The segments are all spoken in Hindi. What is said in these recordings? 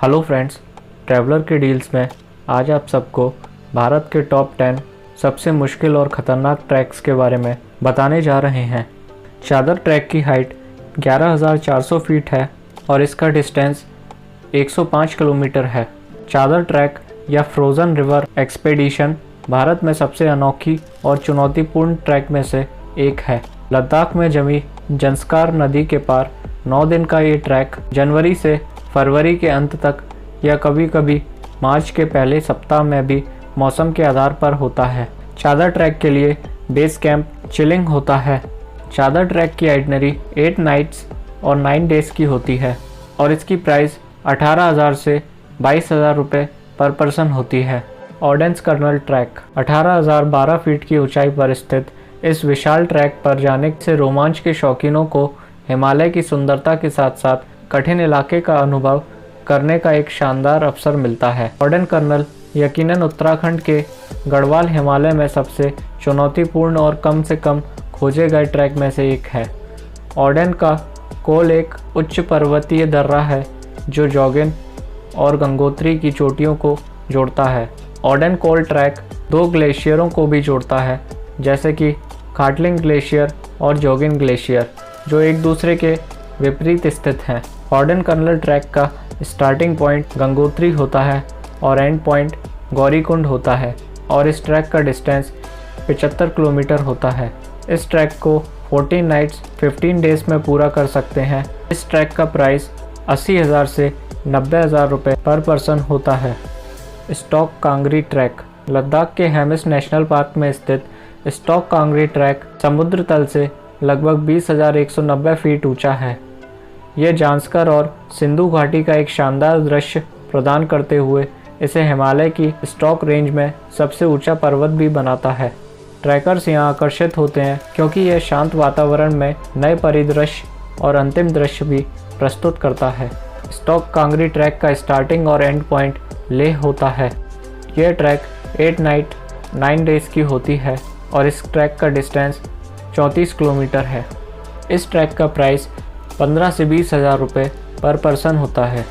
हेलो फ्रेंड्स, ट्रैवलर के डील्स में आज आप सबको भारत के टॉप 10 सबसे मुश्किल और ख़तरनाक ट्रैक्स के बारे में बताने जा रहे हैं। चादर ट्रैक की हाइट 11,400 फीट है और इसका डिस्टेंस 105 किलोमीटर है। चादर ट्रैक या फ्रोज़न रिवर एक्सपेडिशन भारत में सबसे अनोखी और चुनौतीपूर्ण ट्रैक में से एक है। लद्दाख में जमी ज़ंस्कार नदी के पार 9 दिन का ये ट्रैक जनवरी से फरवरी के अंत तक या कभी कभी मार्च के पहले सप्ताह में भी मौसम के आधार पर होता है। चादर ट्रैक के लिए बेस कैंप चिलिंग होता है। चादर ट्रैक की आइटनरी 8 नाइट्स और 9 डेज़ की होती है और इसकी प्राइस 18,000 से 22,000 रुपये पर पर्सन होती है। ऑर्डेंस कर्नल ट्रैक 18,012 फीट की ऊंचाई पर स्थित इस विशाल ट्रैक पर जाने से रोमांच के शौकीनों को हिमालय की सुंदरता के साथ साथ कठिन इलाके का अनुभव करने का एक शानदार अवसर मिलता है। ऑर्डेन कर्नल यकीनन उत्तराखंड के गढ़वाल हिमालय में सबसे चुनौतीपूर्ण और कम से कम खोजे गए ट्रैक में से एक है। ऑर्डेन का कोल एक उच्च पर्वतीय दर्रा है जो जोगिन और गंगोत्री की चोटियों को जोड़ता है। ऑर्डेन कोल ट्रैक 2 ग्लेशियरों को भी जोड़ता है, जैसे कि खाटलिंग ग्लेशियर और जोगिन ग्लेशियर, जो एक दूसरे के विपरीत स्थित हैं। ऑर्डेन कर्नल ट्रैक का स्टार्टिंग पॉइंट गंगोत्री होता है और एंड पॉइंट गौरीकुंड होता है और इस ट्रैक का डिस्टेंस 75 किलोमीटर होता है। इस ट्रैक को 14 नाइट्स 15 डेज़ में पूरा कर सकते हैं। इस ट्रैक का प्राइस 80,000 से 90,000 रुपये पर पर्सन होता है। स्टॉक कांगरी ट्रैक लद्दाख के हेमिस नेशनल पार्क में स्थित स्टॉक कांगरी ट्रैक समुद्र तल से लगभग 20,190 फीट ऊंचा है। यह ज़ंस्कार और सिंधु घाटी का एक शानदार दृश्य प्रदान करते हुए इसे हिमालय की स्टॉक रेंज में सबसे ऊंचा पर्वत भी बनाता है। ट्रैकर्स यहाँ आकर्षित होते हैं क्योंकि यह शांत वातावरण में नए परिदृश्य और अंतिम दृश्य भी प्रस्तुत करता है। स्टॉक कांगरी ट्रैक का स्टार्टिंग और एंड पॉइंट लेह होता है। यह ट्रैक 8 नाइट 9 डेज़ की होती है और इस ट्रैक का डिस्टेंस 34 किलोमीटर है। इस ट्रैक का प्राइस 15 से 20,000 रुपये पर पर्सन होता है।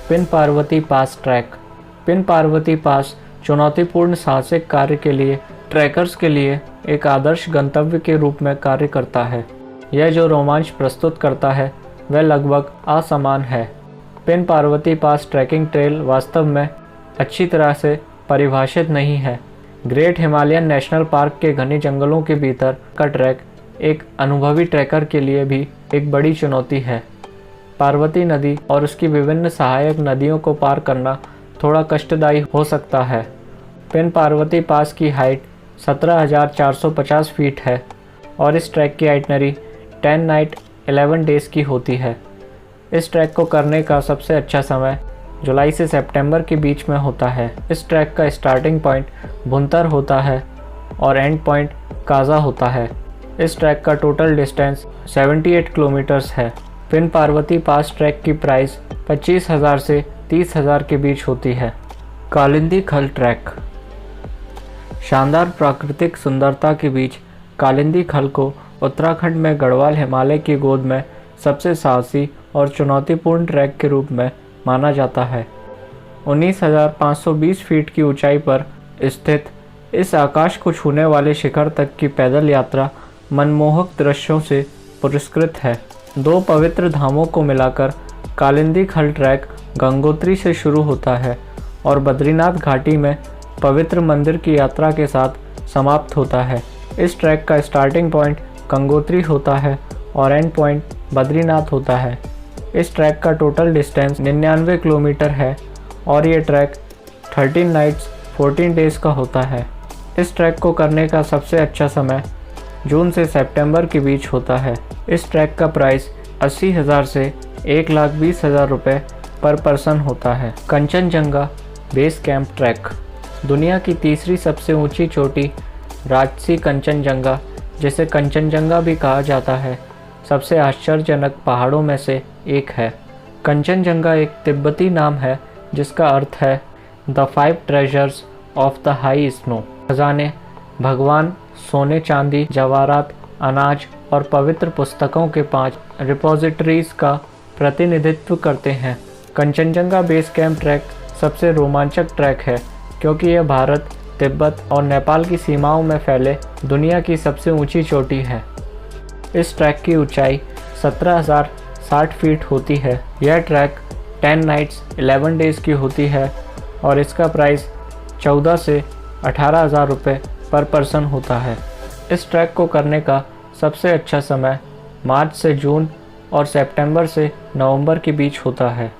पिन पार्वती पास ट्रैक पिन पार्वती पास चुनौतीपूर्ण साहसिक कार्य के लिए ट्रैकर्स के लिए एक आदर्श गंतव्य के रूप में कार्य करता है। यह जो रोमांच प्रस्तुत करता है वह लगभग असमान है। पिन पार्वती पास ट्रैकिंग ट्रेल वास्तव में अच्छी तरह से परिभाषित नहीं है। ग्रेट हिमालयन नेशनल पार्क के घने जंगलों के भीतर का ट्रैक एक अनुभवी ट्रैकर के लिए भी एक बड़ी चुनौती है। पार्वती नदी और उसकी विभिन्न सहायक नदियों को पार करना थोड़ा कष्टदायी हो सकता है। पिन पार्वती पास की हाइट 17,450 फीट है और इस ट्रैक की आइटनरी 10 नाइट 11 डेज़ की होती है। इस ट्रैक को करने का सबसे अच्छा समय जुलाई से सितंबर के बीच में होता है। इस ट्रैक का स्टार्टिंग पॉइंट भुंतर होता है और एंड पॉइंट काजा होता है। इस ट्रैक का टोटल डिस्टेंस 78 किलोमीटर्स है। पिन पार्वती पास ट्रैक की प्राइस 25,000 से 30,000 के बीच होती है। कालिंदी खल ट्रैक शानदार प्राकृतिक सुंदरता के बीच कालिंदी खल को उत्तराखंड में गढ़वाल हिमालय की गोद में सबसे साहसी और चुनौतीपूर्ण ट्रैक के रूप में माना जाता है। 19,520 फीट की ऊंचाई पर स्थित इस आकाश को छूने वाले शिखर तक की पैदल यात्रा मनमोहक दृश्यों से पुरस्कृत है। 2 पवित्र धामों को मिलाकर कालिंदी खल ट्रैक गंगोत्री से शुरू होता है और बद्रीनाथ घाटी में पवित्र मंदिर की यात्रा के साथ समाप्त होता है। इस ट्रैक का स्टार्टिंग पॉइंट गंगोत्री होता है और एंड पॉइंट बद्रीनाथ होता है। इस ट्रैक का टोटल डिस्टेंस 99 किलोमीटर है और ये ट्रैक 13 नाइट्स 14 डेज़ का होता है। इस ट्रैक को करने का सबसे अच्छा समय जून से सितंबर के बीच होता है। इस ट्रैक का प्राइस 80,000 से 1,20,000 रुपये पर पर्सन होता है। कंचनजंगा बेस कैंप ट्रैक दुनिया की तीसरी सबसे ऊंची चोटी राजसी कंचनजंगा, जिसे कंचनजंगा भी कहा जाता है, सबसे आश्चर्यजनक पहाड़ों में से एक है। कंचनजंगा एक तिब्बती नाम है जिसका अर्थ है the 5 treasures of the high snow. खजाने भगवान सोने, चांदी, जवाहरात, अनाज और पवित्र पुस्तकों के 5 रिपोजिटरीज का प्रतिनिधित्व करते हैं। कंचनजंगा बेस कैंप ट्रैक सबसे रोमांचक ट्रैक है क्योंकि यह भारत, तिब्बत और नेपाल की सीमाओं में फैले दुनिया की सबसे ऊंची चोटी है। इस ट्रैक की ऊंचाई 17,060 फीट होती है। यह ट्रैक 10 नाइट्स 11 डेज़ की होती है और इसका प्राइस 14 से 18,000 रुपये पर पर्सन होता है। इस ट्रैक को करने का सबसे अच्छा समय मार्च से जून और सितंबर से नवंबर के बीच होता है।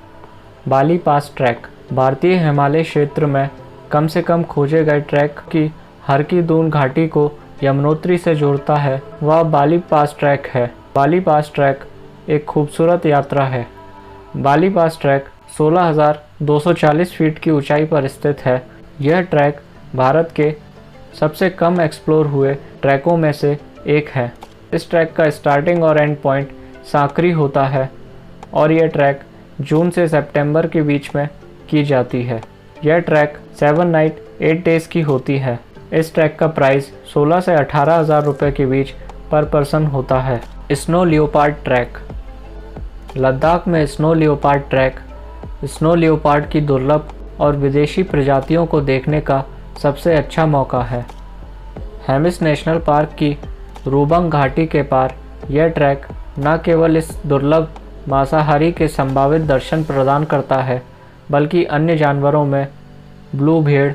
बाली पास ट्रैक भारतीय हिमालय क्षेत्र में कम से कम खोजे गए ट्रैक की हरकी-दून घाटी को यमुनोत्री से जोड़ता है, वह बाली पास ट्रैक है। बाली पास ट्रैक एक खूबसूरत यात्रा है। बाली पास ट्रैक 16,240 फीट की ऊंचाई पर स्थित है। यह ट्रैक भारत के सबसे कम एक्सप्लोर हुए ट्रैकों में से एक है। इस ट्रैक का स्टार्टिंग और एंड पॉइंट सांकरी होता है और यह ट्रैक जून से सितंबर के बीच में की जाती है। यह ट्रैक 7 नाइट 8 डेज़ की होती है। इस ट्रैक का प्राइस 16 से 18,000 रुपये के बीच पर पर्सन होता है। स्नो लियोपार्ड ट्रैक लद्दाख में snow leopard track snow leopard की दुर्लभ और विदेशी प्रजातियों को देखने का सबसे अच्छा मौका है। हेमिस नेशनल पार्क की रूबंग घाटी के पार यह ट्रैक न केवल इस दुर्लभ मांसाहारी के संभावित दर्शन प्रदान करता है बल्कि अन्य जानवरों में ब्लू भेड़,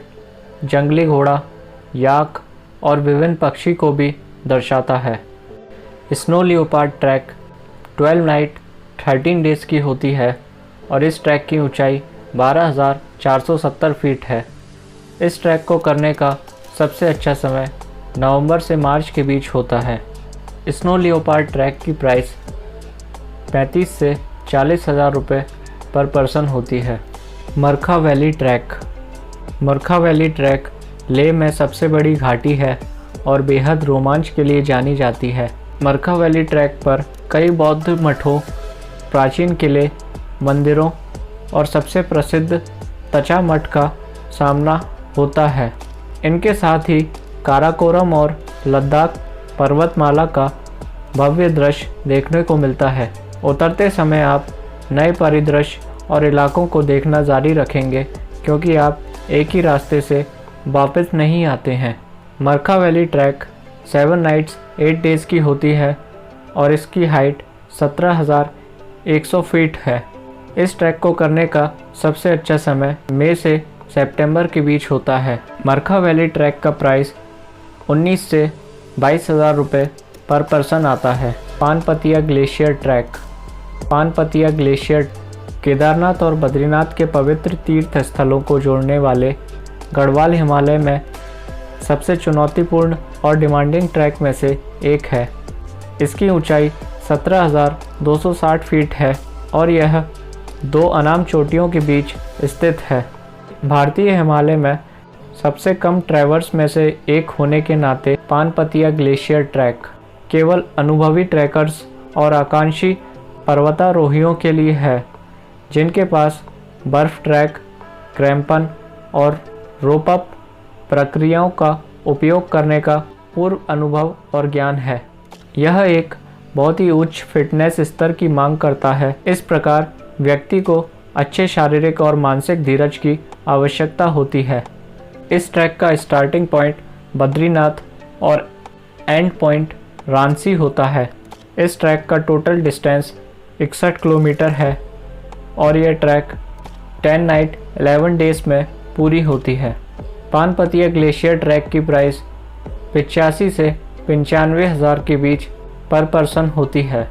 जंगली घोड़ा, याक और विभिन्न पक्षी को भी दर्शाता है। Snow leopard track 12 night 13 days की होती है और इस ट्रैक की ऊंचाई 12,470 फीट है। इस ट्रैक को करने का सबसे अच्छा समय नवंबर से मार्च के बीच होता है। स्नो लियोपार्ड ट्रैक की प्राइस 35 से 40,000 रुपये पर पर्सन होती है। मरखा valley track मरखा valley track Leh में सबसे बड़ी घाटी है और बेहद रोमांच के लिए जानी जाती है। मरखा वैली ट्रैक पर कई बौद्ध मठों, प्राचीन किले, मंदिरों और सबसे प्रसिद्ध तचा मठ का सामना होता है। इनके साथ ही काराकोरम और लद्दाख पर्वतमाला का भव्य दृश्य देखने को मिलता है। उतरते समय आप नए परिदृश्य और इलाकों को देखना जारी रखेंगे क्योंकि आप एक ही रास्ते से वापस नहीं आते हैं। मरखा वैली ट्रैक 7 नाइट्स 8 डेज़ की होती है और इसकी हाइट 17,100 फीट है। इस ट्रैक को करने का सबसे अच्छा समय मई से सितंबर के बीच होता है। मरखा वैली ट्रैक का प्राइस 19 से 22,000 रुपये पर पर्सन आता है। पानपतिया ग्लेशियर ट्रैक पानपतिया ग्लेशियर केदारनाथ और बद्रीनाथ के पवित्र तीर्थ स्थलों को जोड़ने वाले गढ़वाल हिमालय में सबसे चुनौतीपूर्ण और डिमांडिंग ट्रैक में से एक है। इसकी ऊंचाई 17,260 फीट है और यह दो अनाम चोटियों के बीच स्थित है। भारतीय हिमालय में सबसे कम ट्रैवर्स में से एक होने के नाते पानपतिया ग्लेशियर ट्रैक केवल अनुभवी ट्रैकर्स और आकांक्षी पर्वतारोहियों के लिए है जिनके पास बर्फ ट्रैक, क्रैम्पन और रोप अप प्रक्रियाओं का उपयोग करने का पूर्व अनुभव और ज्ञान है। यह एक बहुत ही उच्च फिटनेस स्तर की मांग करता है। इस प्रकार व्यक्ति को अच्छे शारीरिक और मानसिक धीरज की आवश्यकता होती है। इस ट्रैक का स्टार्टिंग पॉइंट बद्रीनाथ और एंड पॉइंट रांची होता है। इस ट्रैक का टोटल डिस्टेंस 61 किलोमीटर है और यह ट्रैक 10 नाइट 11 डेज़ में पूरी होती है। पानपतिया ग्लेशियर ट्रैक की प्राइस 85 से 95,000 के बीच पर पर्सन होती है।